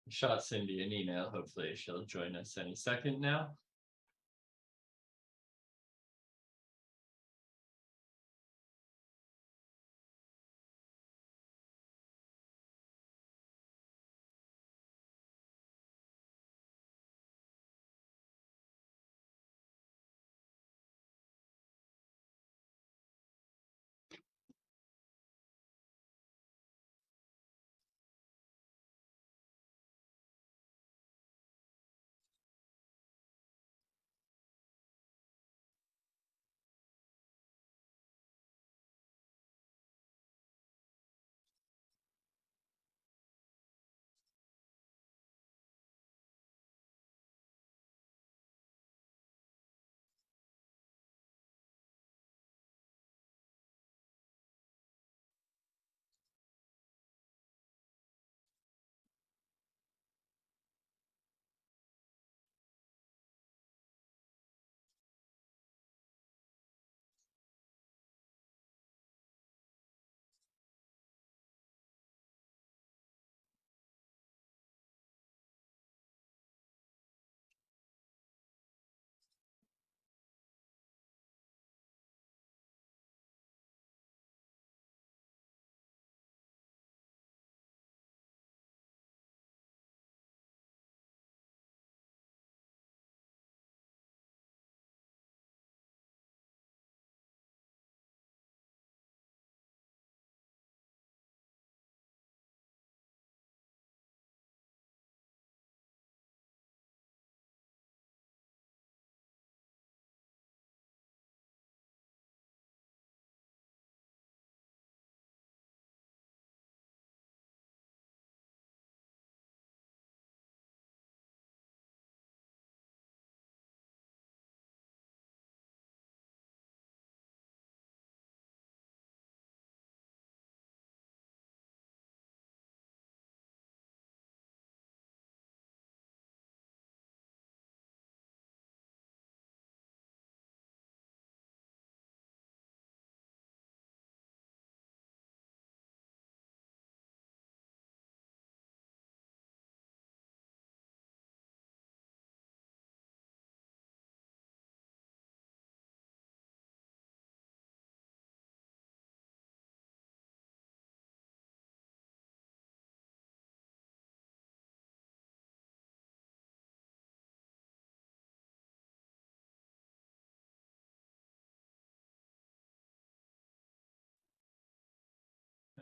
Shot Cindy an email. Hopefully she'll join us any second now.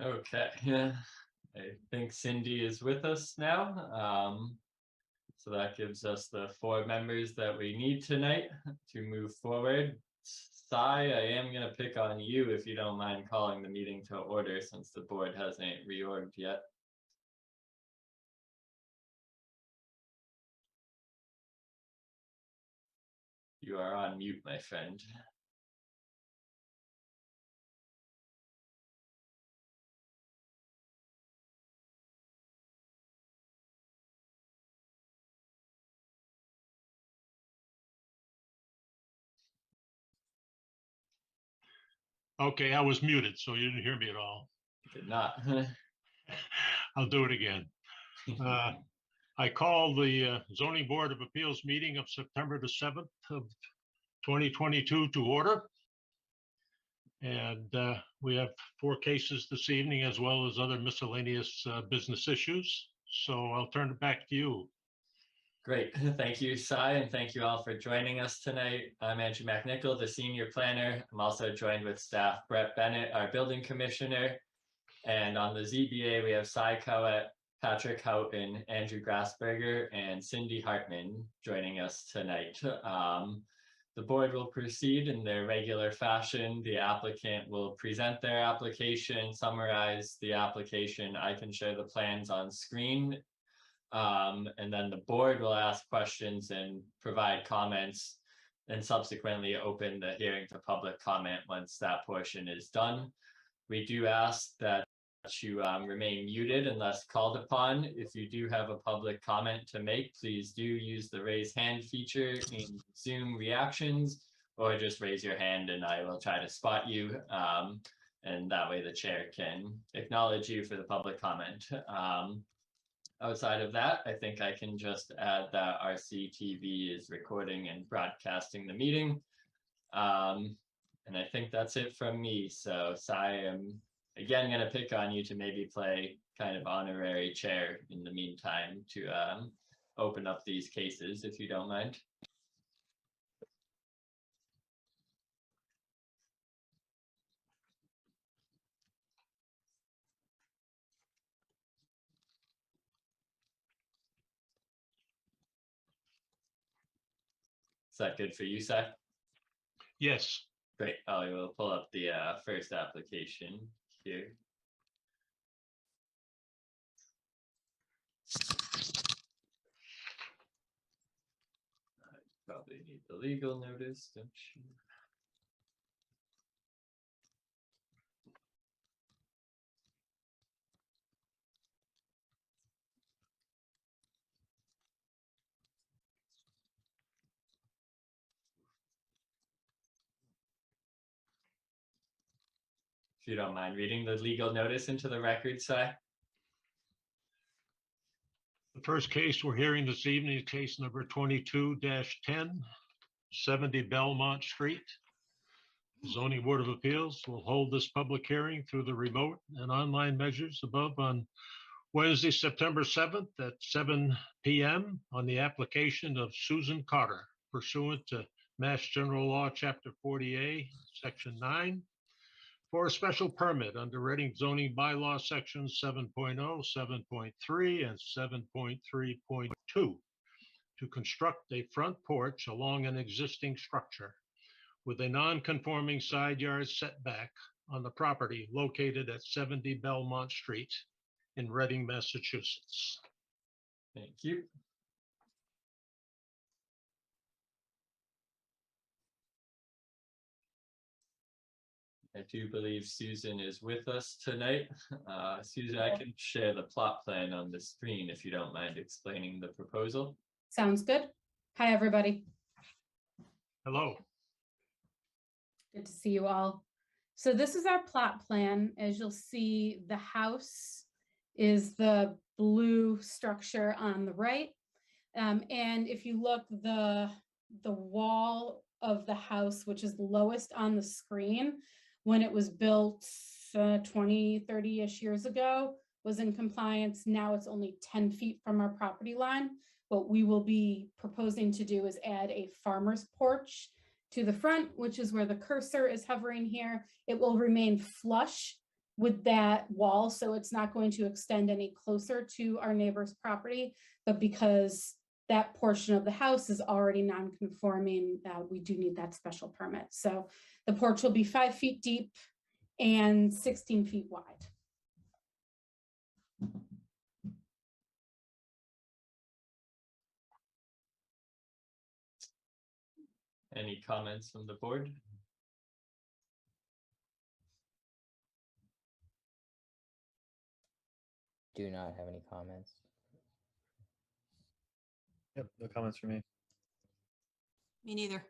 Okay, yeah, I think Cindy is with us now. So that gives us the 4 members that we need tonight to move forward. Sai, I am going to pick on you if you don't mind calling the meeting to order since the board hasn't reorged yet. You are on mute, my friend. Okay, I was muted, so you didn't hear me at all. Did not. I'll do it again. I call the Zoning Board of Appeals meeting of September the 7th of 2022 to order. And we have 4 cases this evening, as well as other miscellaneous business issues. So I'll turn it back to you. Great. Thank you, Sai, and thank you all for joining us tonight. I'm Andrew McNichol, the senior planner. I'm also joined with staff Brett Bennett, our building commissioner. And on the ZBA, we have Sai Coet, Patrick Houghton, Andrew Grassberger, and Cindy Hartman joining us tonight. The board will proceed in their regular fashion. The applicant will present their application, summarize the application. I can share the plans on screen. And then the board will ask questions and provide comments and subsequently open the hearing to public comment once that portion is done. We do ask that you remain muted unless called upon. If you do have a public comment to make, please do use the raise hand feature in Zoom reactions, or just raise your hand and I will try to spot you. and that way the chair can acknowledge you for the public comment. Outside of that, I think I can just add that RCTV is recording and broadcasting the meeting. And I think that's it from me. So Sai, I'm again going to pick on you to maybe play kind of honorary chair in the meantime to open up these cases, if you don't mind. Is that good for you, Sai? Yes. Great. I will pull up the first application here. I probably need the legal notice, don't you? If you don't mind reading the legal notice into the record, Sai. The first case we're hearing this evening is case number 22-10, 70 Belmont Street. The Zoning Board of Appeals will hold this public hearing through the remote and online measures above on Wednesday, September 7th at 7 p.m. on the application of Susan Cotter pursuant to Mass General Law, Chapter 40A, Section 9, for a special permit under Reading zoning bylaw sections 7.0, 7.3, and 7.3.2 to construct a front porch along an existing structure with a non-conforming side yard setback on the property located at 70 Belmont Street in Reading, Massachusetts. Thank you. I do believe Susan is with us tonight. Susan, I can share the plot plan on the screen if you don't mind explaining the proposal. Sounds good. Hi, everybody. Hello. Good to see you all. So this is our plot plan. As you'll see, the house is the blue structure on the right. And if you look, the wall of the house, which is lowest on the screen, when it was built 20, 30-ish years ago, was in compliance. Now it's only 10 feet from our property line. What we will be proposing to do is add a farmer's porch to the front, which is where the cursor is hovering here. It will remain flush with that wall, so it's not going to extend any closer to our neighbor's property, but because that portion of the house is already non-conforming, we do need that special permit. So the porch will be 5 feet deep and 16 feet wide. Any comments from the board? Do not have any comments. Yep, no comments from me. Me neither.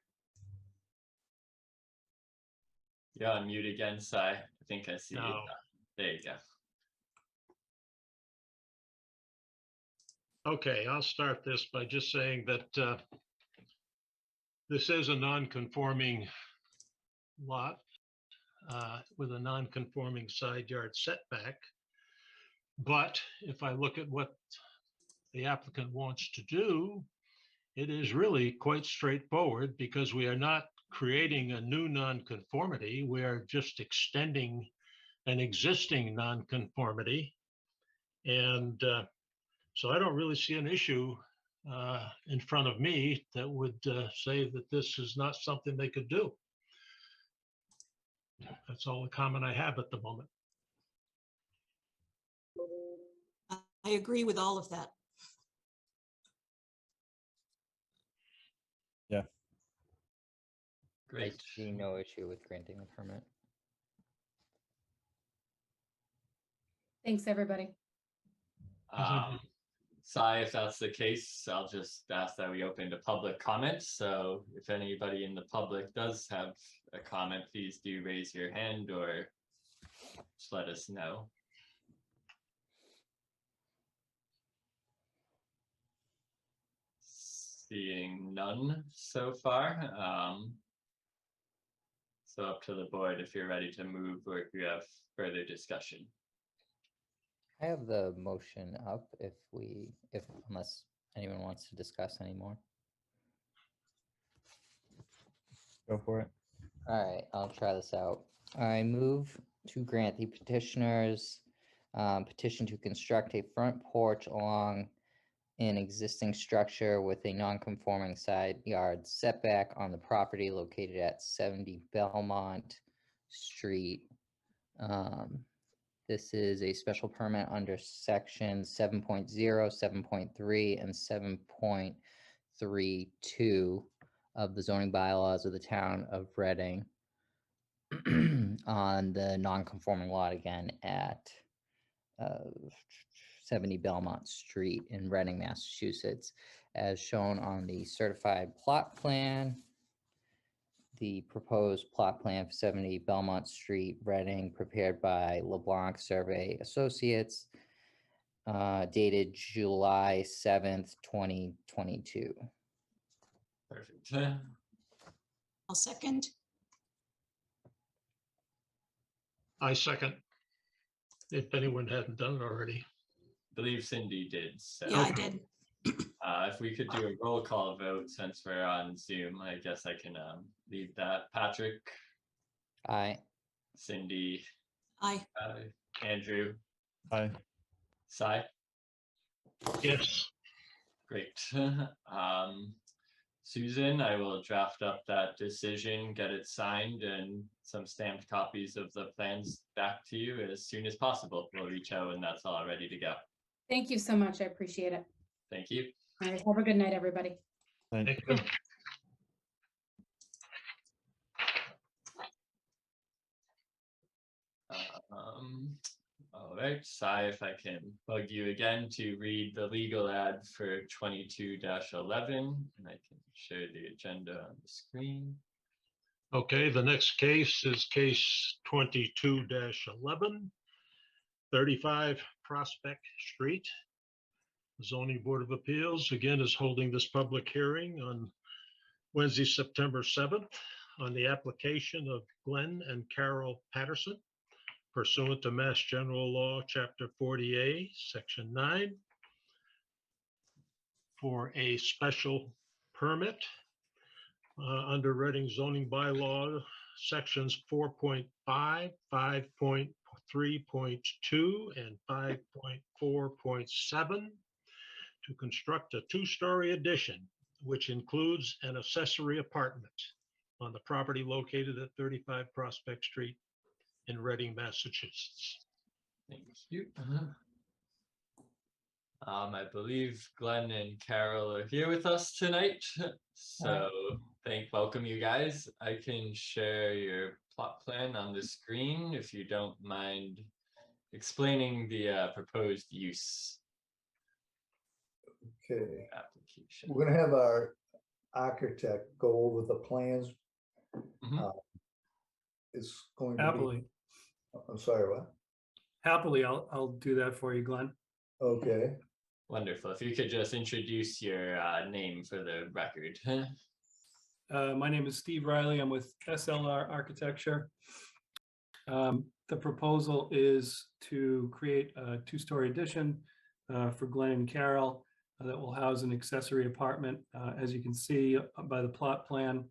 You're on mute again, Sai. I think I see you. No. There you go. Okay, I'll start this by just saying that this is a non-conforming lot with a non-conforming side yard setback. But if I look at what the applicant wants to do, it is really quite straightforward because we are not creating a new nonconformity. We are just extending an existing nonconformity. And so I don't really see an issue in front of me that would say that this is not something they could do. That's all the comment I have at the moment. I agree with all of that. Yeah. I Great. see no issue with granting the permit. Thanks, everybody. Sai, if that's the case, I'll just ask that we open to public comment. So if anybody in the public does have a comment, please do raise your hand or just let us know. Seeing none so far. So up to the board if you're ready to move or if you have further discussion. I have the motion up unless anyone wants to discuss anymore. Go for it. All right, I'll try this out. I move to grant the petitioners petition to construct a front porch along an existing structure with a non-conforming side yard setback on the property located at 70 Belmont Street. This is a special permit under section 7.0, 7.3, and 7.32 of the zoning bylaws of the town of Reading on the non-conforming lot again at 70 Belmont Street in Reading, Massachusetts, as shown on the certified plot plan. The proposed plot plan for 70 Belmont Street, Reading, prepared by LeBlanc Survey Associates, dated July 7th, 2022. Perfect. I'll second. I second. If anyone hadn't done it already. Believe Cindy did. So Yeah, I did. if we could do a roll call vote since we're on Zoom, I guess I can leave that. Patrick, Aye. Cindy, Aye. Andrew, Aye. Cy. Yes. Great. Susan, I will draft up that decision, get it signed, and some stamped copies of the plans back to you as soon as possible. We'll reach out when that's all ready to go. Thank you so much. I appreciate it. Thank you. All right, have a good night, everybody. Thank Thank you. you. All right, Cy, if I can bug you again to read the legal ad for 22-11, and I can share the agenda on the screen. Okay, the next case is case 22-11, 35 Prospect Street. The Zoning Board of Appeals, again, is holding this public hearing on Wednesday, September 7th, on the application of Glenn and Carol Patterson pursuant to Mass General Law, Chapter 40A, Section 9, for a special permit under Reading zoning bylaw, sections 4.5, 5.3.2, and 5.4.7 to construct a two-story addition, which includes an accessory apartment on the property located at 35 Prospect Street in Reading, Massachusetts. Thank you. I believe Glenn and Carol are here with us tonight. So welcome you guys. I can share your plot plan on the screen if you don't mind explaining the proposed use Okay, application. we're gonna have our architect go over the plans. Mhm. It's going to be, Happily, I'm sorry, what? happily, I'll do that for you, Glenn. Okay, Wonderful. If you could just introduce your name for the record. My name is Steve Riley. I'm with SLR Architecture. The proposal is to create a two-story addition for Glenn and Carol that will house an accessory apartment. As you can see by the plot plan,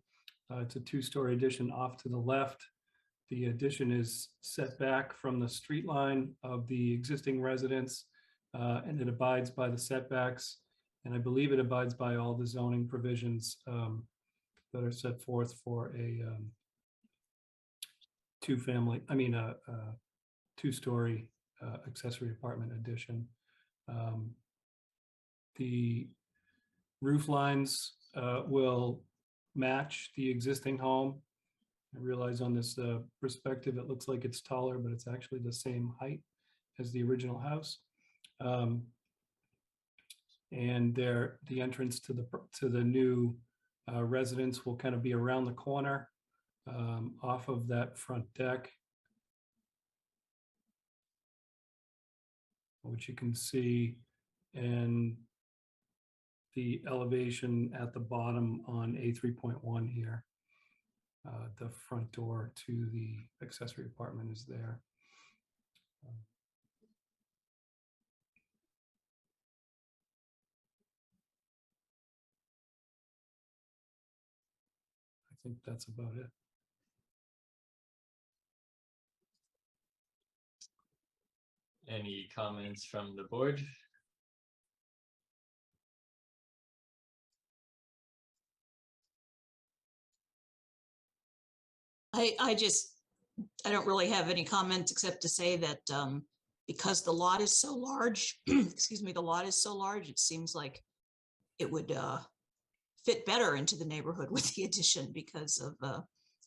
it's a two-story addition off to the left. The addition is set back from the street line of the existing residence, and it abides by the setbacks. And I believe it abides by all the zoning provisions that are set forth for a two-story accessory apartment addition. The roof lines will match the existing home. I realize on this perspective, it looks like it's taller, but it's actually the same height as the original house. And the entrance to the new residence will kind of be around the corner off of that front deck. which you can see in the elevation at the bottom on A3.1 here. The front door to the accessory apartment is there. I think that's about it. Any comments from the board? I don't really have any comments except to say that because the lot is so large, excuse me, the lot is so large, it seems like it would fit better into the neighborhood with the addition because of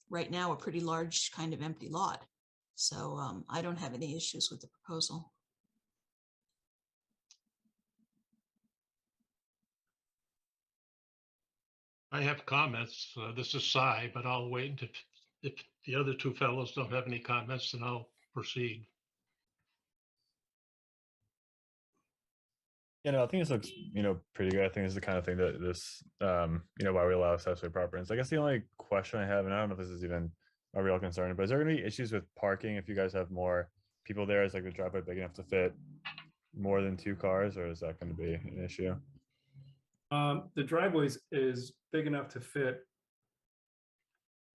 right now a pretty large kind of empty lot. So I don't have any issues with the proposal. I have comments. This is Cy, but I'll wait if the other two fellows don't have any comments, then I'll proceed. You know, I think this looks, pretty good. I think this is the kind of thing that this, why we allow accessory apartments. I guess the only question I have, and I don't know if this is even a real concern, but is there gonna be issues with parking if you guys have more people there? Is like the driveway big enough to fit more than 2 cars, or is that gonna be an issue? The driveway is big enough to fit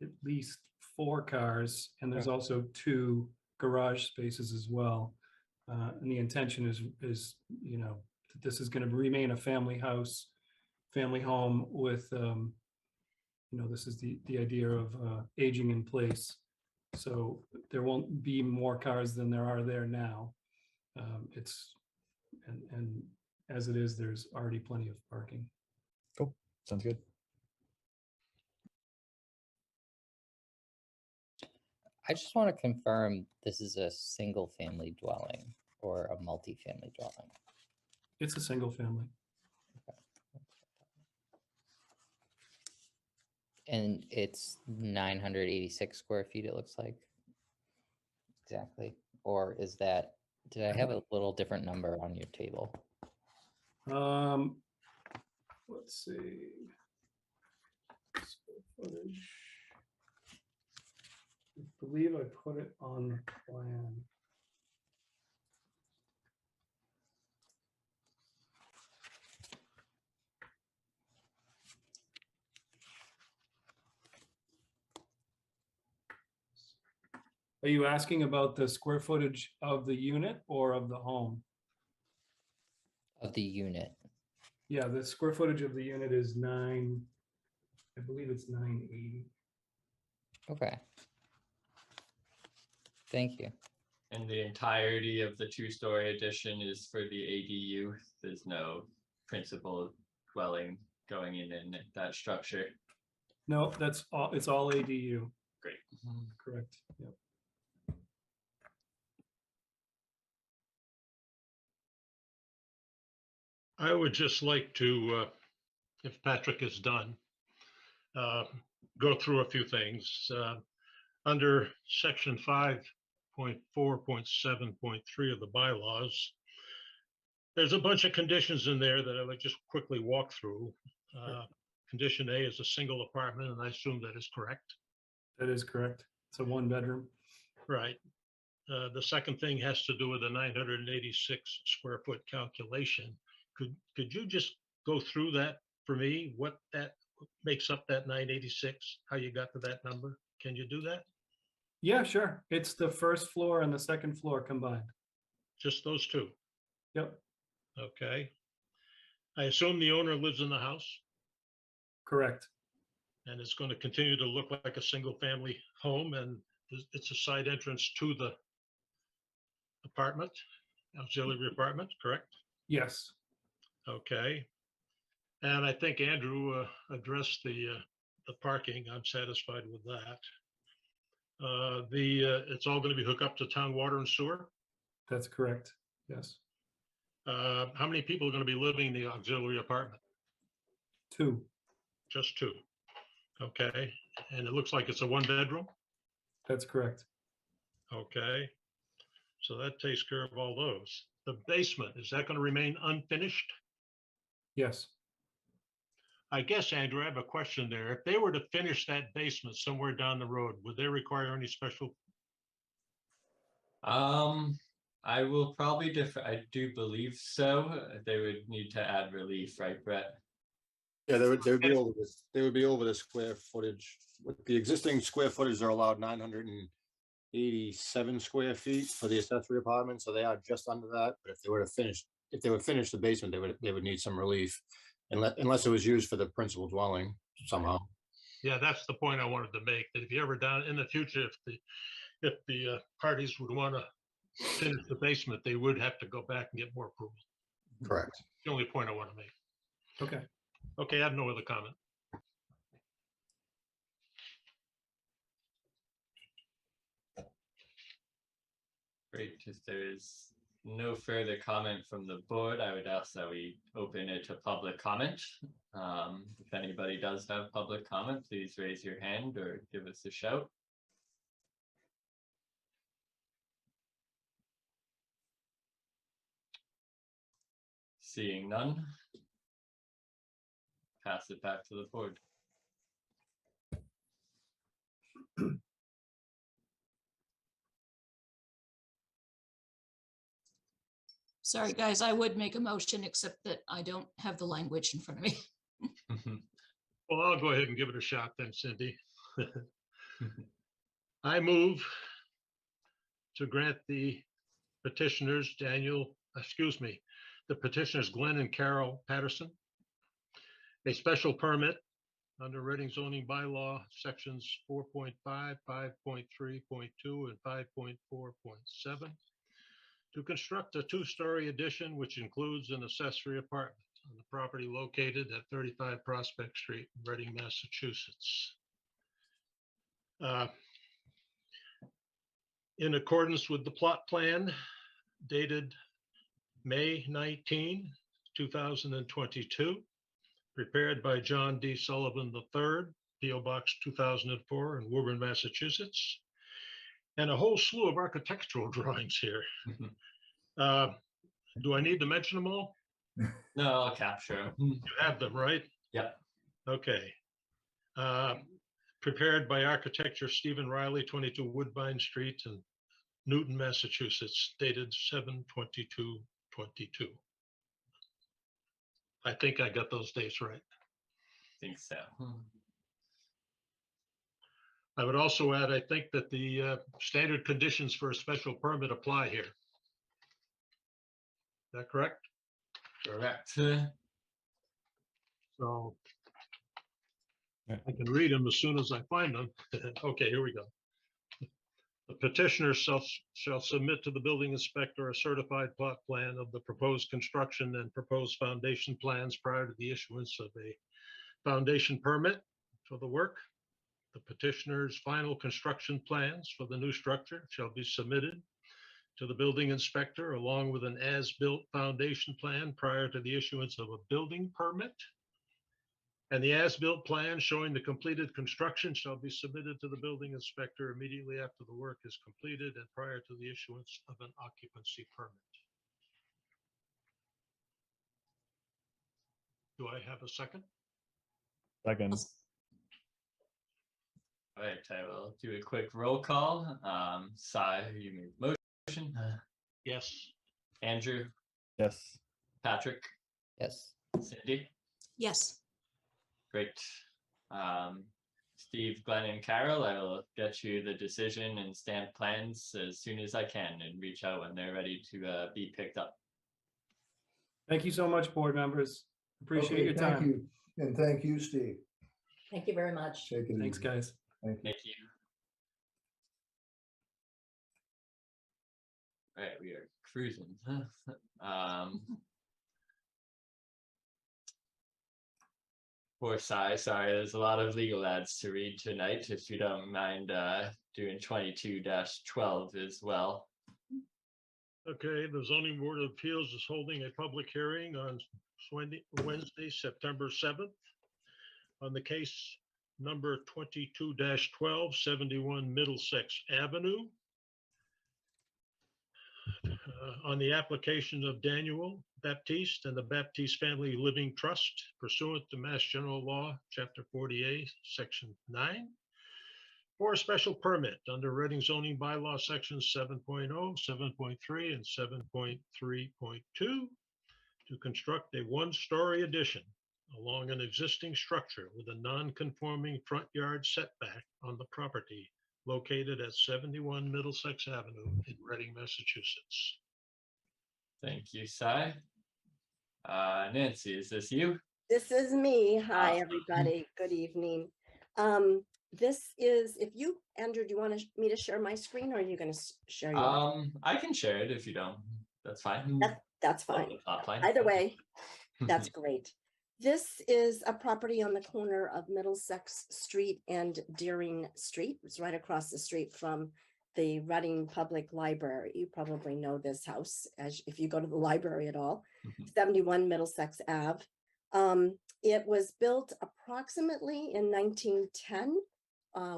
at least 4 cars, and there's also 2 garage spaces as well. And the intention is, that this is going to remain a family house, family home with, this is the idea of aging in place. So there won't be more cars than there are there now. And as it is, there's already plenty of parking. Cool. Sounds good. I just want to confirm this is a single family dwelling or a multi-family dwelling. It's a single family. And it's 986 square feet, it looks like. Exactly. Or is that, did I have a little different number on your table? Let's see. Square footage. I believe I put it on the plan. Are you asking about the square footage of the unit or of the home? Of the unit. Yeah, the square footage of the unit is I believe it's 980. Okay. Thank you. And the entirety of the 2-story addition is for the ADU. There's no principal dwelling going in that structure. No, that's all, it's all ADU. Great. Correct. Yep. I would just like to, if Patrick is done, go through a few things. Under section 5.4.7.3 of the bylaws, there's a bunch of conditions in there that I would just quickly walk through. Condition A is a single apartment, and I assume that is correct. That is correct. It's a 1-bedroom. Right. The second thing has to do with the 986 square foot calculation. Could you just go through that for me? What that makes up that 986? How you got to that number? Can you do that? Yeah, sure. It's the first floor and the second floor combined. Just those two? Yep, Okay. I assume the owner lives in the house correct. and it's going to continue to look like a single family home, and it's a side entrance to the apartment, auxiliary apartment, correct? Yes. Okay. And I think Andrew addressed the parking. I'm satisfied with that. It's all going to be hooked up to town water and sewer. That's correct. Yes. How many people are going to be living in the auxiliary apartment? 2. Just 2. Okay. And it looks like it's a 1-bedroom. That's correct. Okay. So that takes care of all those. the basement, is that going to remain unfinished? Yes. I guess, Andrew, I have a question there. If they were to finish that basement somewhere down the road, would they require any special? I will probably differ. I do believe so. They would need to add relief, right, Brett? Yeah, they would be over this, they would be over the square footage. With the existing square footage, they're allowed 987 square feet for the accessory apartment, so they are just under that. But if they were to finish, if they would finish the basement, they would need some relief, unless it was used for the principal dwelling somehow. Yeah, that's the point I wanted to make, that if you ever down in the future, if the parties would want to finish the basement, they would have to go back and get more approval. Correct. The only point I want to make. Okay. Okay, I have no other comment. Great. If there is no further comment from the board, I would ask that we open it to public comment. If anybody does have public comment, please raise your hand or give us a shout. Seeing none, pass it back to the board. Sorry, guys, I would make a motion, except that I don't have the language in front of me. Well, I'll go ahead and give it a shot then, Cindy. I move to grant the petitioners the petitioners Glenn and Carol Patterson a special permit under Reading zoning bylaw sections 4.5, 5.3.2, and 5.4.7 to construct a two-story addition, which includes an accessory apartment on the property located at 35 Prospect Street, Reading, Massachusetts. In accordance with the plot plan dated May 19, 2022, prepared by John D. Sullivan III, P.O. Box 2004 in Woburn, Massachusetts, and a whole slew of architectural drawings here. Do I need to mention them all? No, I'll capture them. You have them, right? Yep. Okay. Prepared by architecture Stephen Riley, 22 Woodbine Street in Newton, Massachusetts, dated 7/22/22. I think I got those dates right. Think so. I would also add, I think that the standard conditions for a special permit apply here. Is that correct? Correct. So Yeah. I can read them as soon as I find them. Okay, here we go. The petitioner shall submit to the building inspector a certified plot plan of the proposed construction and proposed foundation plans prior to the issuance of a foundation permit for the work. The petitioner's final construction plans for the new structure shall be submitted to the building inspector along with an as-built foundation plan prior to the issuance of a building permit. And the as-built plan showing the completed construction shall be submitted to the building inspector immediately after the work is completed and prior to the issuance of an occupancy permit. Do I have a second? Second. All right, I will do a quick roll call. Sai, you made the motion. Yes. Andrew, Yes. Patrick, Yes. Cindy. Yes, Great. Steve, Glenn, and Carol, I will get you the decision and stamp plans as soon as I can and reach out when they're ready to be picked up. Thank you so much, board members. Appreciate Okay, your thank time. you. And thank you, Steve. Thank you very much. Take it Thanks, easy. guys. Thank you. Thank you. All right, we are cruising. Poor Sai, sorry, there's a lot of legal ads to read tonight. If you don't mind doing 22-12 as well. Okay, the zoning board of appeals is holding a public hearing on Wednesday, September 7th on the case number 22-12, 71 Middlesex Avenue. on the application of Daniel Baptiste and the Baptiste Family Living Trust pursuant to Mass General Law, Chapter 48, Section 9, for a special permit under Reading zoning bylaw sections 7.0, 7.3, and 7.3.2 to construct a one-story addition along an existing structure with a non-conforming front yard setback on the property located at 71 Middlesex Avenue in Reading, Massachusetts. Thank you, Cy. Nancy, is this you? This is me. Hi, Awesome. everybody. Good evening. This is, if you, Andrew, do you want me to share my screen or are you going to share yours? I can share it if you don't. That's fine. That's Oh, fine. it's not fine. Either Okay. way, that's great. This is a property on the corner of Middlesex Street and Deering Street. It's right across the street from the Reading Public Library. You probably know this house as if you go to the library at all. 71 Middlesex Ave. It was built approximately in 1910,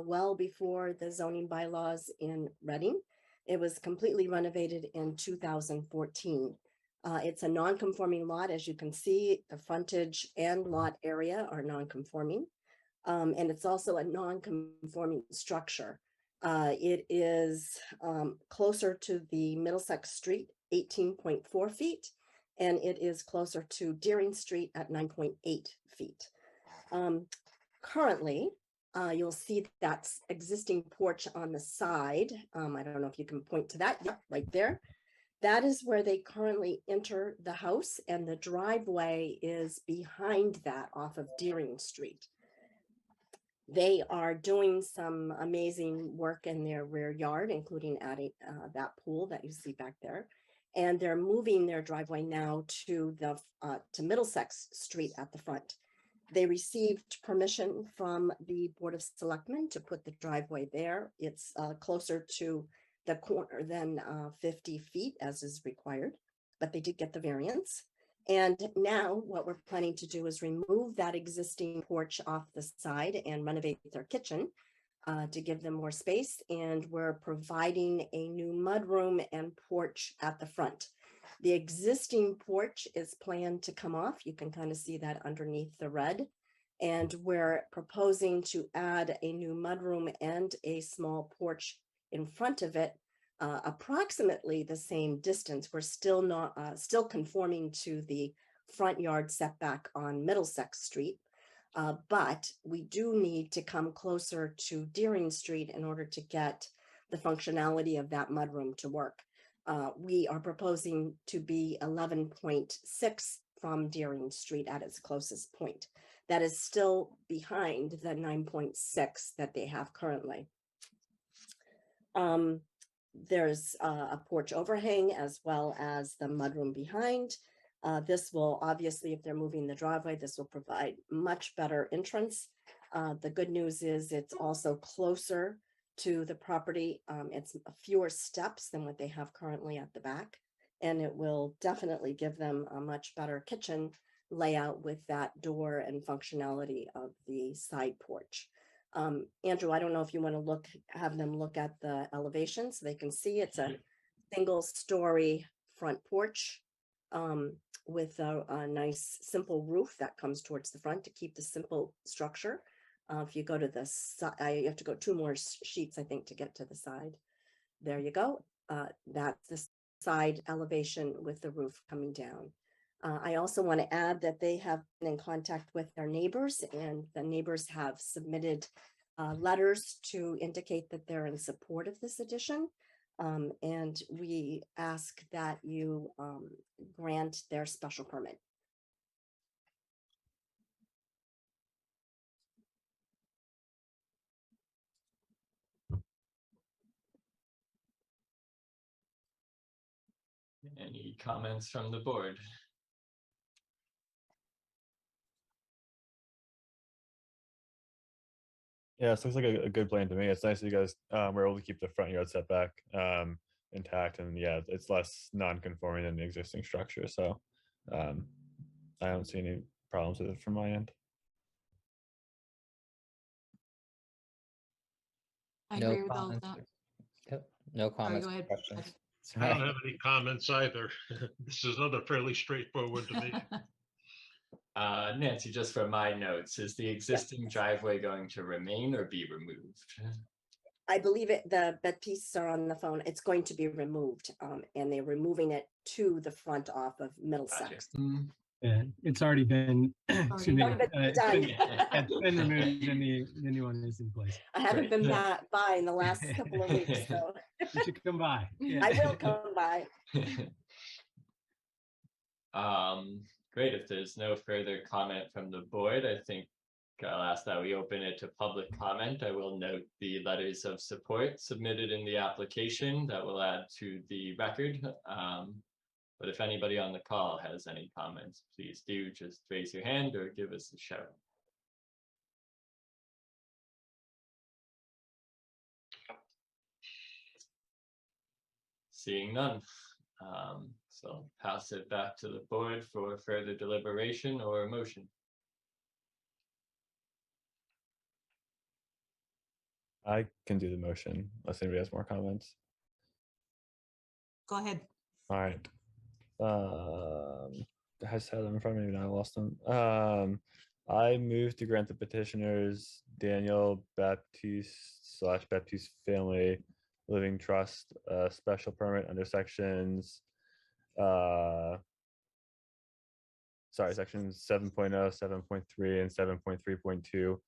well before the zoning bylaws in Reading. It was completely renovated in 2014. It's a non-conforming lot. As you can see, the frontage and lot area are non-conforming. And it's also a non-conforming structure. It is closer to the Middlesex Street, 18.4 feet, and it is closer to Deering Street at 9.8 feet. Currently, you'll see that existing porch on the side. I don't know if you can point to that, yeah, right there. That is where they currently enter the house, and the driveway is behind that off of Deering Street. They are doing some amazing work in their rear yard, including adding that pool that you see back there. And they're moving their driveway now to the to Middlesex Street at the front. They received permission from the Board of Selectmen to put the driveway there. It's closer to the corner than 50 feet as is required, but they did get the variance. And now what we're planning to do is remove that existing porch off the side and renovate their kitchen to give them more space. And we're providing a new mudroom and porch at the front. The existing porch is planned to come off. You can kind of see that underneath the red. And we're proposing to add a new mudroom and a small porch in front of it, approximately the same distance. We're still not still conforming to the front yard setback on Middlesex Street, but we do need to come closer to Deering Street in order to get the functionality of that mudroom to work. We are proposing to be 11.6 from Deering Street at its closest point. That is still behind the 9.6 that they have currently. There's a porch overhang as well as the mudroom behind. This will obviously, if they're moving the driveway, this will provide much better entrance. The good news is it's also closer to the property. It's fewer steps than what they have currently at the back, and it will definitely give them a much better kitchen layout with that door and functionality of the side porch. Andrew, I don't know if you want to have them look at the elevation so they can see it's a single story front porch with a nice simple roof that comes towards the front to keep the simple structure. If you go to the side, you have to go 2 more sheets, I think, to get to the side. There you go. That's the side elevation with the roof coming down. I also want to add that they have been in contact with their neighbors, and the neighbors have submitted letters to indicate that they're in support of this addition. And we ask that you grant their special permit. Any comments from the board? Yeah, so looks like a good plan to me. It's nice that you guys were able to keep the front yard setback intact, and yeah, it's less non-conforming than the existing structure. So I don't see any problems with it from my end. I No agree with all of comments. that. Yep, no comments. Go ahead. Questions. I don't have any comments either. This is another fairly straightforward to me. Nancy, just for my notes, is the existing driveway going to remain or be removed? I believe the Baptistes are on the phone. It's going to be removed, and they're removing it to the front off of Gotcha. Middlesex. Yeah, it's already been, excuse me, Already been it's done. it's been removed and the new one is in place. I haven't Great. been by in the last couple of weeks, so You should come by. Yeah. I will come by. Great. If there's no further comment from the board, I think I'll ask that we open it to public comment. I will note the letters of support submitted in the application that will add to the record. But if anybody on the call has any comments, please do just raise your hand or give us a shout. Seeing none. So I'll pass it back to the board for further deliberation or motion. I can do the motion unless anybody has more comments. Go ahead. All right. I just had them in front of me and I lost them. I move to grant the petitioners Daniel Baptiste / Baptiste Family Living Trust special permit under sections sections 7.0, 7.3, and 7.3.2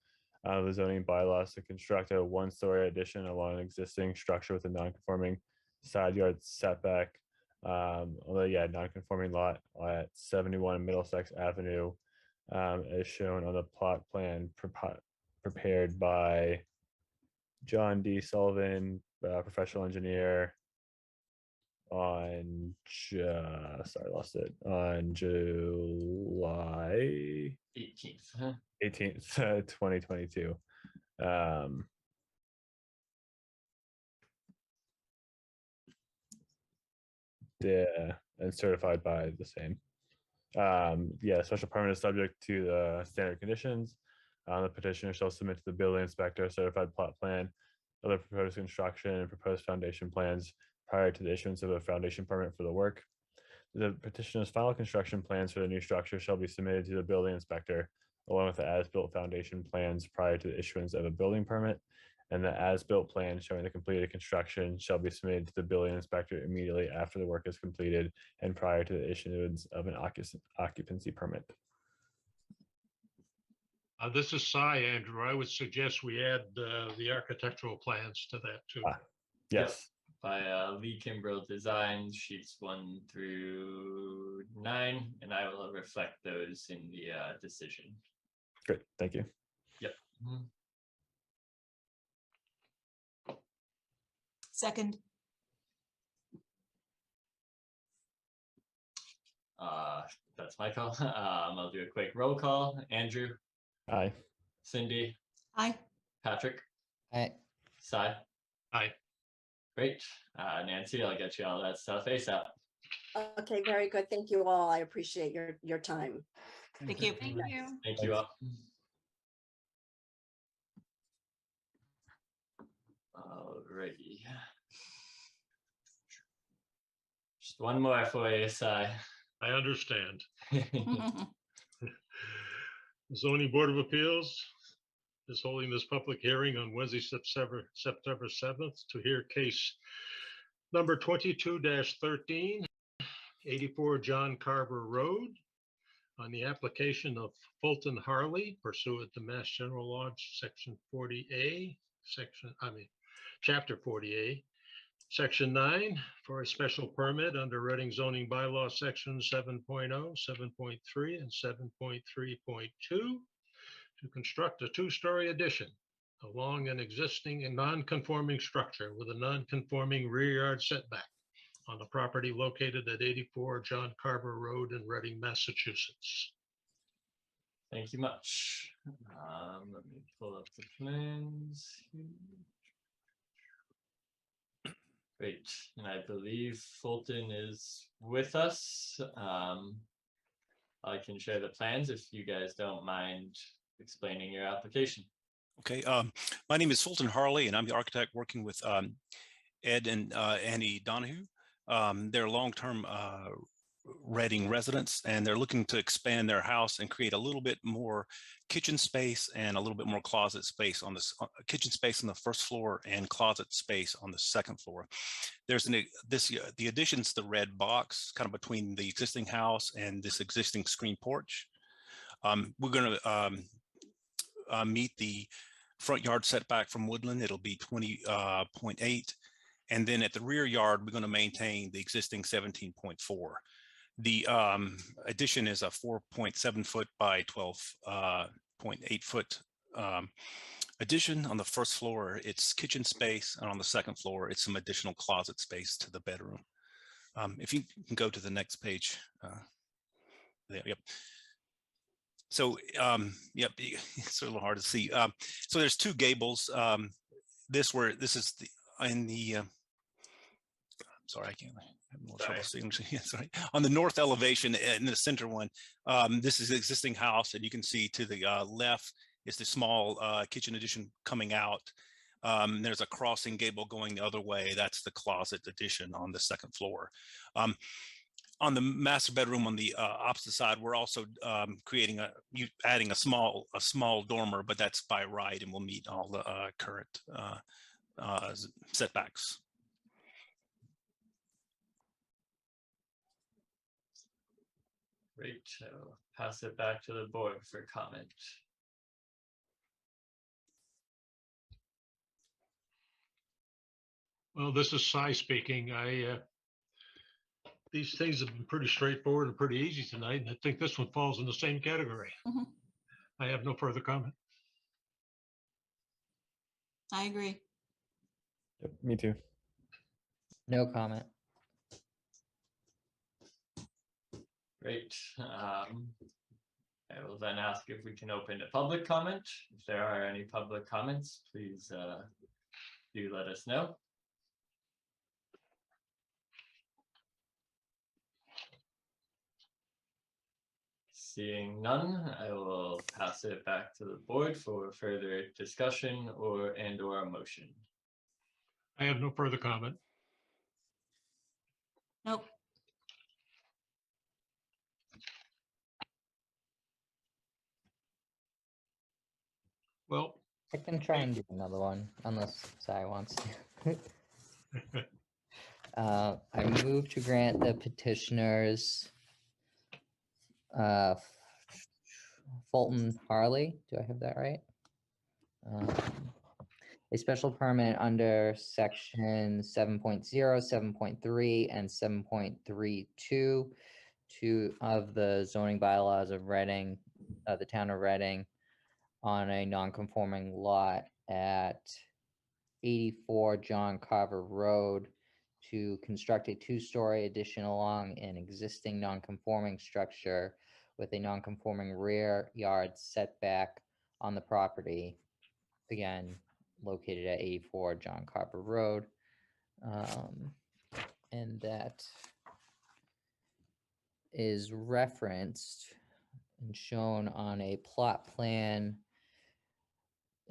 the zoning bylaws to construct a one-story addition along an existing structure with a non-conforming side yard setback. Non-conforming lot at 71 Middlesex Avenue, as shown on the plot plan prepared by John D. Sullivan, professional engineer, on on July 18th. 18th, 2022. And certified by the same. Special permit is subject to the standard conditions. The petitioner shall submit to the building inspector a certified plot plan, other proposed construction and proposed foundation plans prior to the issuance of a foundation permit for the work. The petitioner's final construction plans for the new structure shall be submitted to the building inspector, along with the as-built foundation plans prior to the issuance of a building permit, and the as-built plan showing the completed construction shall be submitted to the building inspector immediately after the work is completed and prior to the issuance of an occupancy permit. This is Cy, Andrew. I would suggest we add the architectural plans to that too. Yes. By Lee Kimbrell Designs, sheets 1 through 9, and I will reflect those in the decision. Great. Thank you. Yep. Second. That's my call. I'll do a quick roll call. Andrew, Aye. Cindy, Aye. Patrick, Aye. Cy. Aye. Great. Nancy, I'll get you all that stuff ASAP. Okay, very good. Thank you all. I appreciate your time. Thank you. Thank you. Thank you all. Alrighty. Just one more for you, Cy. I understand. The Zoning Board of Appeals is holding this public hearing on Wednesday, September 7th to hear case number 22-13, 84 John Carver Road, on the application of Fulton Harley pursuant to Mass General Law, Section 40A, Chapter 40A, Section 9, for a special permit under Reading zoning bylaw section 7.0, 7.3, and 7.3.2 to construct a two-story addition along an existing and non-conforming structure with a non-conforming rear yard setback on the property located at 84 John Carver Road in Reading, Massachusetts. Thank you much. Let me pull up the plans. Great, and I believe Fulton is with us. I can share the plans if you guys don't mind explaining your application. Okay, my name is Fulton Harley, and I'm the architect working with Ed and Annie Donahue. They're long-term Reading residents, and they're looking to expand their house and create a little bit more kitchen space and a little bit more closet space on this kitchen space on the first floor and closet space on the second floor. There's the addition's the red box kind of between the existing house and this existing screen porch. We're going to meet the front yard setback from Woodland. It'll be 20.8. And then at the rear yard, we're going to maintain the existing 17.4. The addition is a 4.7 foot by 12.8 foot addition. On the first floor, it's kitchen space, and on the second floor, it's some additional closet space to the bedroom. If you can go to the next page. There, yep. So, yep, it's a little hard to see. So there's two gables. This is in the, sorry, I can't. I'm a little trouble seeing. Sorry. On the north elevation in the center one, this is the existing house, and you can see to the left is the small kitchen addition coming out. There's a crossing gable going the other way. That's the closet addition on the second floor. On the master bedroom on the opposite side, we're also adding a small dormer, but that's by right, and will meet all the current setbacks. Great. I'll pass it back to the board for comment. Well, this is Cy speaking. These things have been pretty straightforward and pretty easy tonight, and I think this one falls in the same category. Mhm. I have no further comment. I agree. Yep, me too. No comment. Great. I will then ask if we can open to public comment. If there are any public comments, please do let us know. Seeing none, I will pass it back to the board for further discussion or a motion. I have no further comment. Nope. Well, I can try and do another one, unless Sai wants to. I move to grant the petitioners Fulton Harley, do I have that right? A special permit under section 7.0, 7.3, and 7.32 of the zoning bylaws of Reading, the town of Reading, on a non-conforming lot at 84 John Carver Road to construct a two-story addition along an existing non-conforming structure with a non-conforming rear yard setback on the property, again, located at 84 John Carver Road. And that is referenced and shown on a plot plan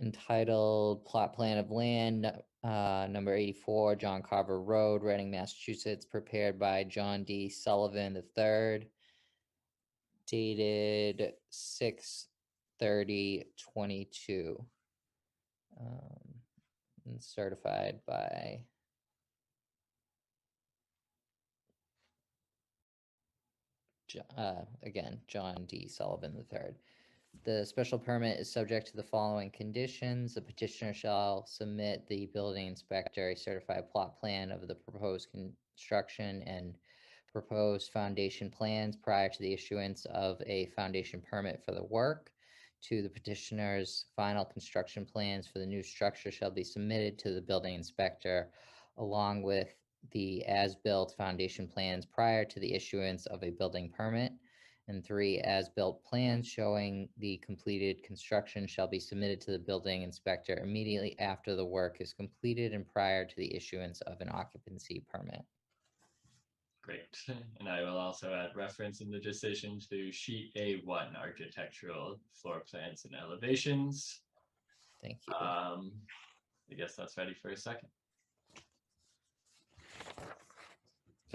entitled Plot Plan of Land, number 84, John Carver Road, Reading, Massachusetts, prepared by John D. Sullivan III, dated 6/30/22, and certified by again, John D. Sullivan III. The special permit is subject to the following conditions. The petitioner shall submit the building inspector a certified plot plan of the proposed construction and proposed foundation plans prior to the issuance of a foundation permit for the work. To the petitioner's final construction plans for the new structure shall be submitted to the building inspector along with the as-built foundation plans prior to the issuance of a building permit. And 3, as-built plans showing the completed construction shall be submitted to the building inspector immediately after the work is completed and prior to the issuance of an occupancy permit. Great. And I will also add reference in the decision to sheet A1, architectural floor plans and elevations. Thank you. I guess that's ready for a second.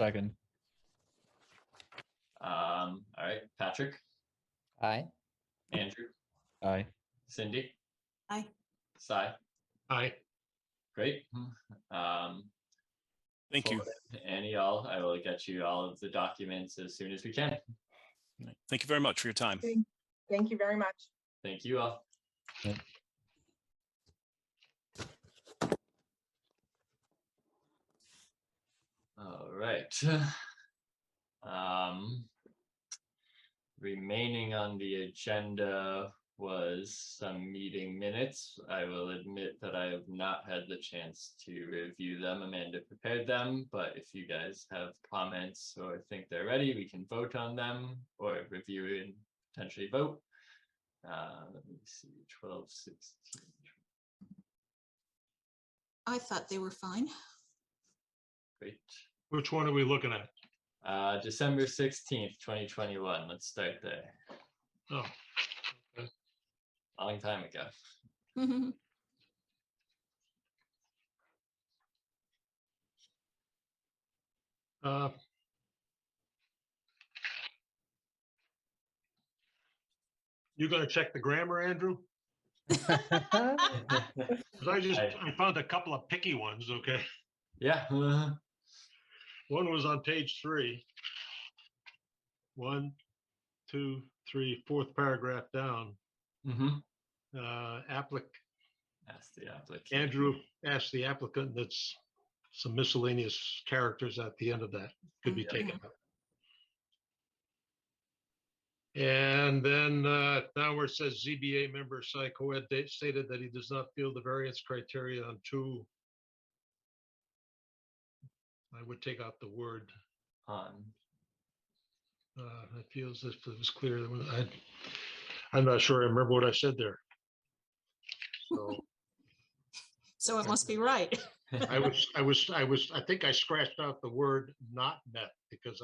Second. All right, Patrick, Aye. Andrew, Aye. Cindy, Aye. Cy, Aye. great. Thank you. And y'all, I will get you all of the documents as soon as we can. Thank you very much for your time. Thank you very much. Thank you all. Yep. All right. Remaining on the agenda was some meeting minutes. I will admit that I have not had the chance to review them. Amanda prepared them, but if you guys have comments or think they're ready, we can vote on them or review and potentially vote. Let me see, 12, 16. I thought they were fine. Great. Which one are we looking at? December 16th, 2021. Let's start there. Oh, Long time ago. uh, you gonna check the grammar, Andrew? 'Cause I found a couple of picky ones, okay? Yeah. One was on page 3. 1, 2, 3, fourth paragraph down. Mm-hmm. Ask the applicant. Andrew asked the applicant, that's some miscellaneous characters at the end of that could be taken out. And then now where it says ZBA member Cy Coed stated that he does not feel the variance criteria on 2. I would take out the word On. it feels as if it was clear. I'm not sure I remember what I said there. So So it must be right. I think I scratched out the word not met because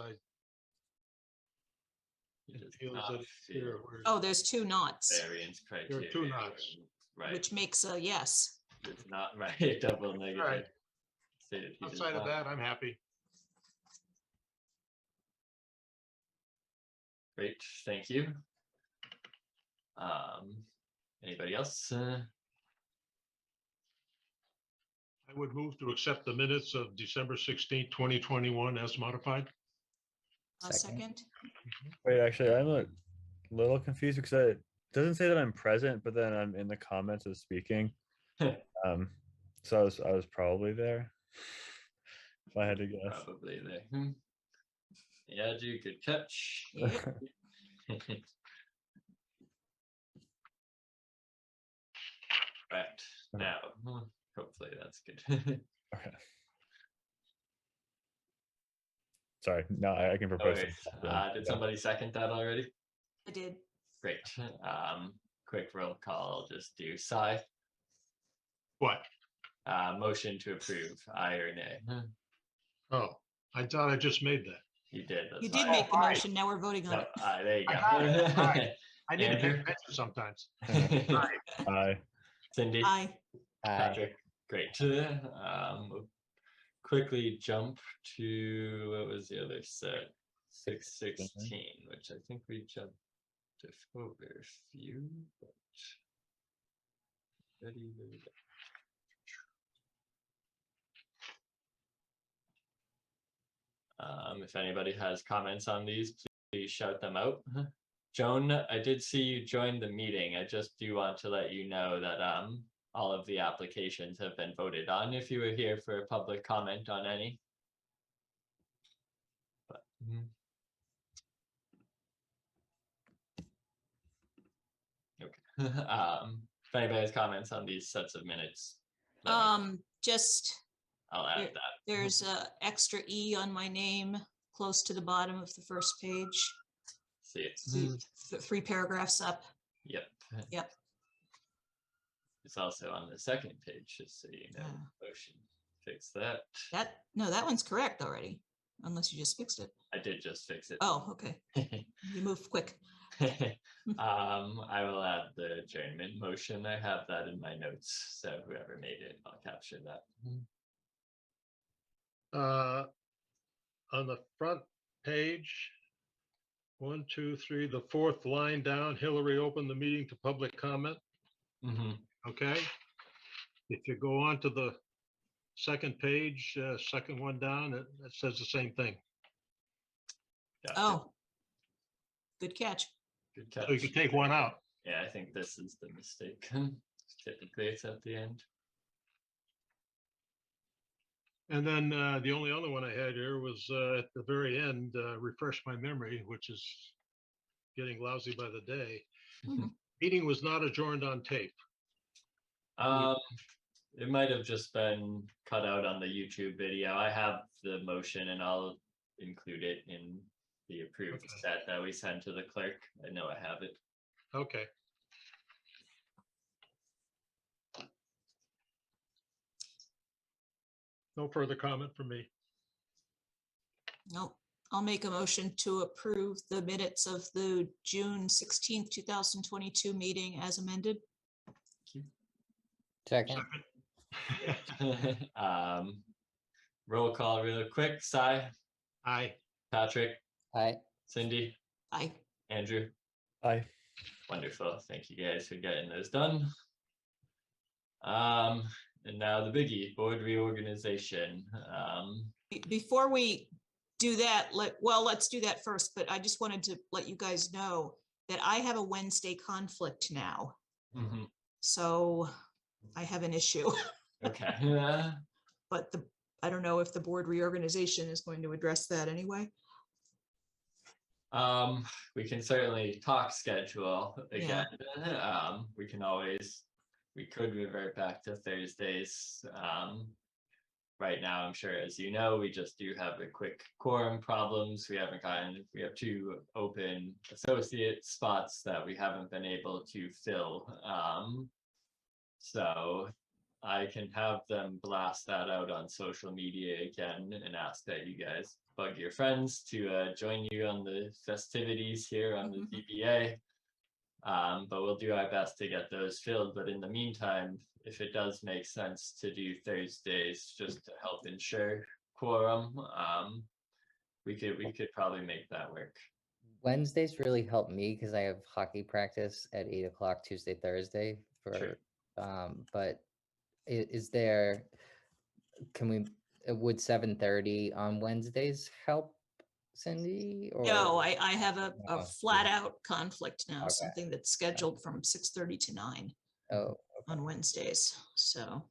it feels that it's clear. Oh, there's 2 knots, Variance There criteria. are 2 knots. Right. which makes a yes. It's not right. Double negative. All right. Stated he does Outside of not. that, I'm happy. Great. Thank you. Anybody else? I would move to accept the minutes of December 16th, 2021 as modified. A second. Wait, actually, I'm a little confused because it doesn't say that I'm present, but then I'm in the comments of speaking. So I was probably there. If I had to guess. Probably there. Yeah, do good catch. Yep. Right. Now, hopefully that's good. Okay. Sorry, no, I can propose. Okay. something. Did somebody second that already? I did. Great. Quick roll call. I'll just do Cy. What? Motion to approve. Aye or nay? Oh, I thought I just made that. You did. That's You did fine. make the motion. Now we're voting on No, it. there you go. I need to pay Andrew? attention sometimes. Aye. Cindy. Aye. Aye. Patrick. Great. We'll quickly jump to what was the other set? 616, which I think we jumped over a few, but ready. If anybody has comments on these, please shout them out. Joan, I did see you join the meeting. I just do want to let you know that all of the applications have been voted on if you were here for a public comment on any. But, okay. If anybody has comments on these sets of minutes, Just I'll add that. there's a extra E on my name close to the bottom of the first page. See it. 3 paragraphs up. Yep. Yep. It's also on the second page, just so you know. Motion. Fix that. No, that one's correct already, unless you just fixed it. I did just fix it. Oh, okay. You move quick. I will add the adjournment motion. I have that in my notes, so whoever made it, I'll capture that. on the front page, 1, 2, 3, the fourth line down, Hillary opened the meeting to public comment. Okay. If you go on to the second page, second one down, it says the same thing. Gotcha. Oh, good catch. Good So you catch. can take one out. Yeah, I think this is the mistake. Typically, it's at the end. And then the only other one I had here was at the very end, refresh my memory, which is getting lousy by the day. Mhm. Meeting was not adjourned on tape. It might have just been cut out on the YouTube video. I have the motion and I'll include it in the approved Okay. set that we send to the clerk. I know I have it. Okay. No further comment from me. No, I'll make a motion to approve the minutes of the June 16th, 2022 meeting as amended. Second, Roll call real quick. Cy, Aye. Patrick, aye. Cindy, Aye. Andrew. Aye. Wonderful. Thank you guys for getting those done. And now the biggie, board reorganization. Before we do that, let's do that first, but I just wanted to let you guys know that I have a Wednesday conflict now. Mhm. So I have an issue, Okay. but I don't know if the board reorganization is going to address that anyway. We can certainly talk schedule Yeah. again. We could revert back to Thursdays. Right now, I'm sure, as you know, we just do have a quick quorum problems. We have 2 open associate spots that we haven't been able to fill. So I can have them blast that out on social media again and ask that you guys bug your friends to join you on the festivities here on the DBA. But we'll do our best to get those filled. But in the meantime, if it does make sense to do Thursdays just to help ensure quorum, we could probably make that work. Wednesdays really help me because I have hockey practice at 8 o'clock Tuesday, Thursday Sure. But is there, would 7:30 on Wednesdays help, Cindy? Or No, I have a No. flat out conflict now, Okay. something that's scheduled from 6:30 to 9 Oh, on Wednesdays. So,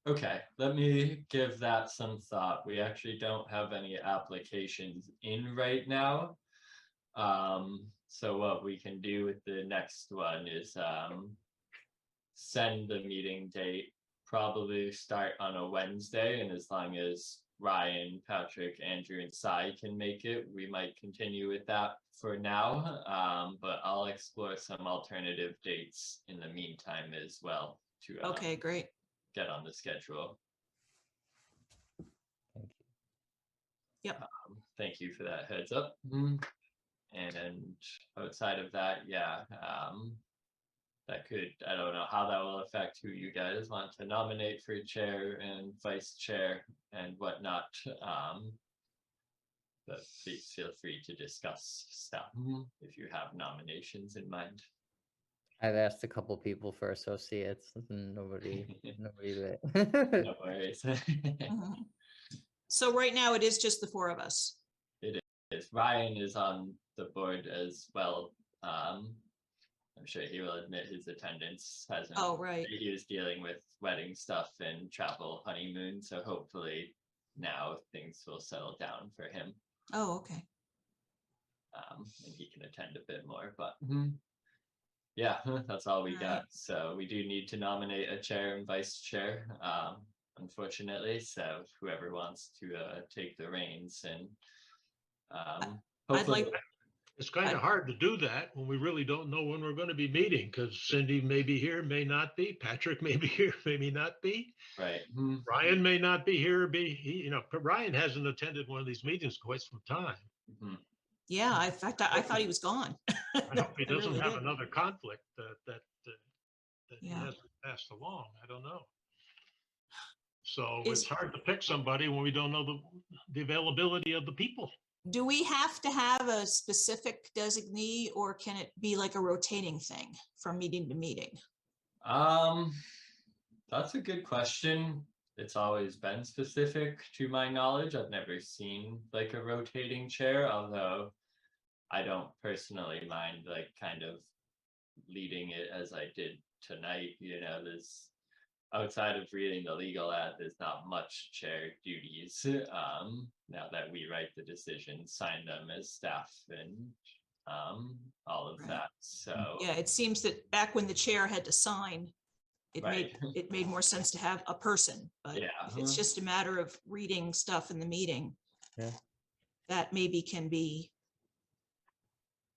Okay, let me give that some thought. We actually don't have any applications in right now. So what we can do with the next one is send the meeting date, probably start on a Wednesday, and as long as Ryan, Patrick, Andrew, and Cy can make it, we might continue with that for now. But I'll explore some alternative dates in the meantime as well to okay, great. get on the schedule. thank you. Yep. Thank you for that heads up. And outside of that, yeah, I don't know how that will affect who you guys want to nominate for chair and vice chair and whatnot. But please feel free to discuss stuff if you have nominations in mind. I've asked a couple people for associates and nobody did. No worries. Mhm. So right now it is just the 4 of us. Ryan is on the board as well. I'm sure he will admit his attendance hasn't. Oh, right. He was dealing with wedding stuff and travel honeymoon, so hopefully now things will settle down for him. Oh, okay. And he can attend a bit more, but yeah, that's all we got. So we do need to nominate a chair and vice chair, unfortunately. So whoever wants to take the reins and hopefully. It's kind of hard to do that when we really don't know when we're going to be meeting, because Cindy may be here, may not be. Patrick may be here, maybe not be. Right. Ryan may not be here, Ryan hasn't attended one of these meetings quite some time. Yeah, in fact, I thought he was gone. I hope he I doesn't really have did. another conflict that he Yeah. hasn't passed along. I don't know. So Is- it's hard to pick somebody when we don't know the availability of the people. Do we have to have a specific designee, or can it be like a rotating thing from meeting to meeting? That's a good question. It's always been specific to my knowledge. I've never seen like a rotating chair, although I don't personally mind like kind of leading it as I did tonight. You know, there's outside of reading the legal ad, there's not much chair duties. Now that we write the decisions, sign them as staff, and all of Right. that. So Yeah, it seems that back when the chair had to sign, it Right. made more sense to have a person, but Yeah. if it's just a matter of reading stuff in the meeting, Yeah. that maybe can be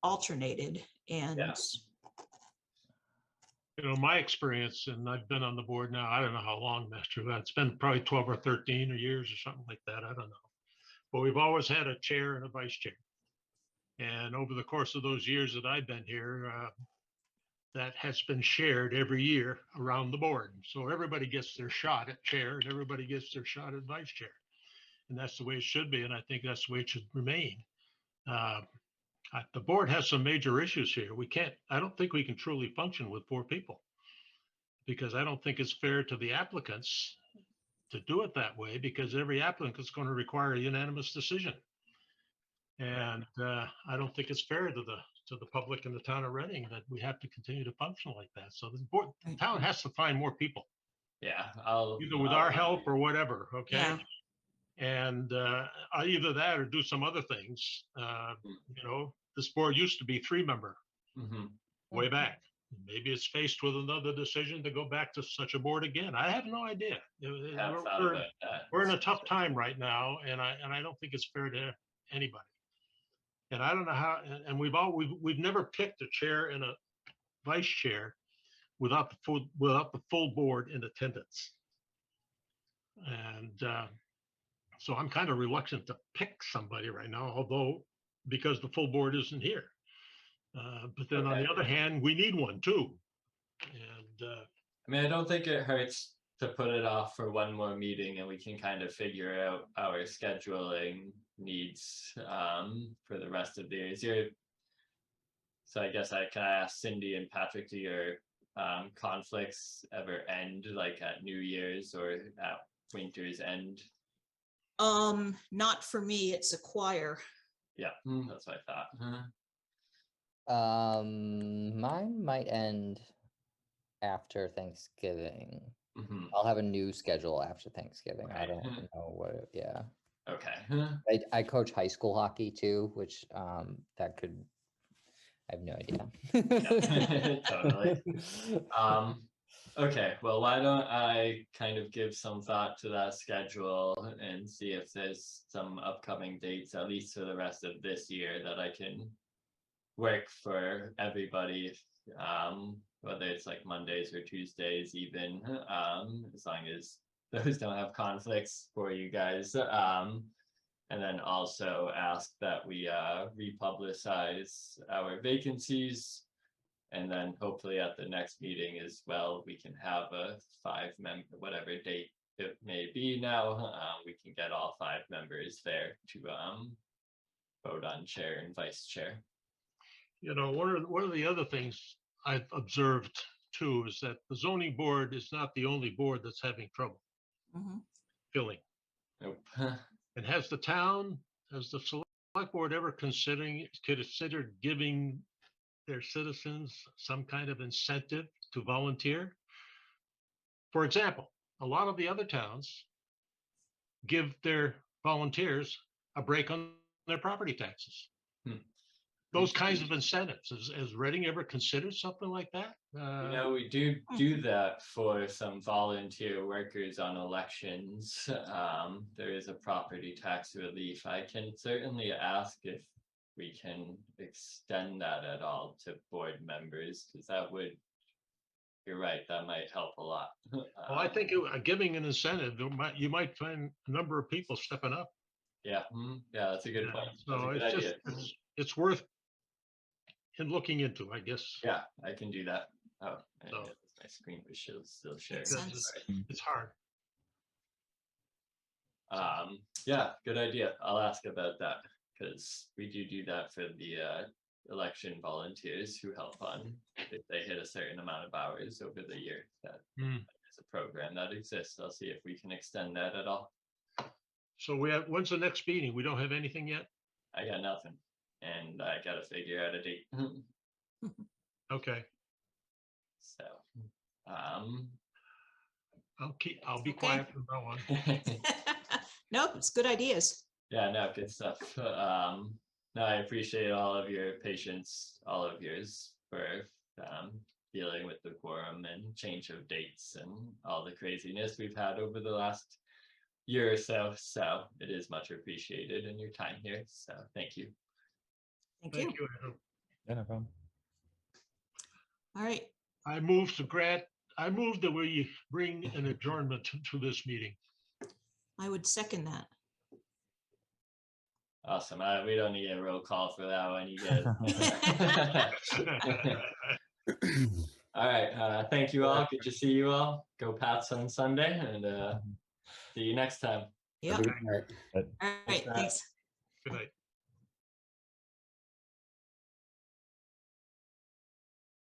alternated and Yeah. You know, my experience, and I've been on the board now, I don't know how long, Master, it's been probably 12 or 13 or years or something like that. I don't know. But we've always had a chair and a vice chair. And over the course of those years that I've been here, that has been shared every year around the board. So everybody gets their shot at chair and everybody gets their shot at vice chair. And that's the way it should be. And I think that's the way it should remain. The board has some major issues here. I don't think we can truly function with 4 people, because I don't think it's fair to the applicants to do it that way, because every applicant is going to require a unanimous decision. And I don't think it's fair to the public in the town of Reading that we have to continue to function like that. So the town has to find more people, yeah, either with our help or whatever. Okay. Yeah. And either that or do some other things. You know, this board used to be 3-member way back. Maybe it's faced with another decision to go back to such a board again. I have no idea. We're in a tough time right now, and I don't think it's fair to anybody. And I don't know how. And we've never picked a chair and a vice chair without the full board in attendance. And so I'm kind of reluctant to pick somebody right now, although because the full board isn't here. But then on the other hand, we need one too. And I mean, I don't think it hurts to put it off for one more meeting, and we can kind of figure out our scheduling needs for the rest of the year. So I guess I can ask Cindy and Patrick, do your conflicts ever end like at New Year's or at winter's end? Not for me, it's a choir. Yeah, that's what I thought. Mine might end after Thanksgiving. Mhm. I'll have a new schedule after Thanksgiving. I Right. don't know what, yeah. Okay. I coach high school hockey too, which that could, I have no idea. Yeah, totally. Okay, well, why don't I kind of give some thought to that schedule and see if there's some upcoming dates, at least for the rest of this year, that I can work for everybody, whether it's like Mondays or Tuesdays even, as long as those don't have conflicts for you guys. And then also ask that we republicize our vacancies. And then hopefully at the next meeting as well, we can have a 5-member, whatever date it may be now, we can get all 5 members there to vote on chair and vice chair. you know, one of the other things I've observed too is that the zoning board is not the only board that's having trouble filling. Nope. And has the select board ever considered giving their citizens some kind of incentive to volunteer? For example, a lot of the other towns give their volunteers a break on their property taxes. Those kinds of incentives. Has Reading ever considered something like that? You know, we do that for some volunteer workers on elections. There is a property tax relief. I can certainly ask if we can extend that at all to board members, because that would, you're right, that might help a lot. Well, I think giving an incentive, you might find a number of people stepping up. Yeah, yeah, that's a good point. So it's worth looking into, I guess. Yeah, I can do that. Oh, So, my screen was still sharing. it's hard. Yeah, good idea. I'll ask about that because we do that for the election volunteers who help on if they hit a certain amount of hours over the year. That is a program that exists. I'll see if we can extend that at all. So when's the next meeting? We don't have anything yet? I got nothing, and I got to figure out a date. Okay, So, I'll be Okay. quiet from now on. Nope, it's good ideas. yeah, no, good stuff. No, I appreciate all of your patience, all of yours for dealing with the quorum and change of dates and all the craziness we've had over the last year or so. So it is much appreciated in your time here. So thank you. Thank you. Thank you, Andrew. Yeah, no problem. All right. I move that we bring an adjournment to this meeting. I would second that. Awesome. We don't need a roll call for that one. You guys. All right. Thank you all. Good to see you all. Go Pats on Sunday, and see you next time. Yep. Good night. All right. Matt. Thanks. Good night.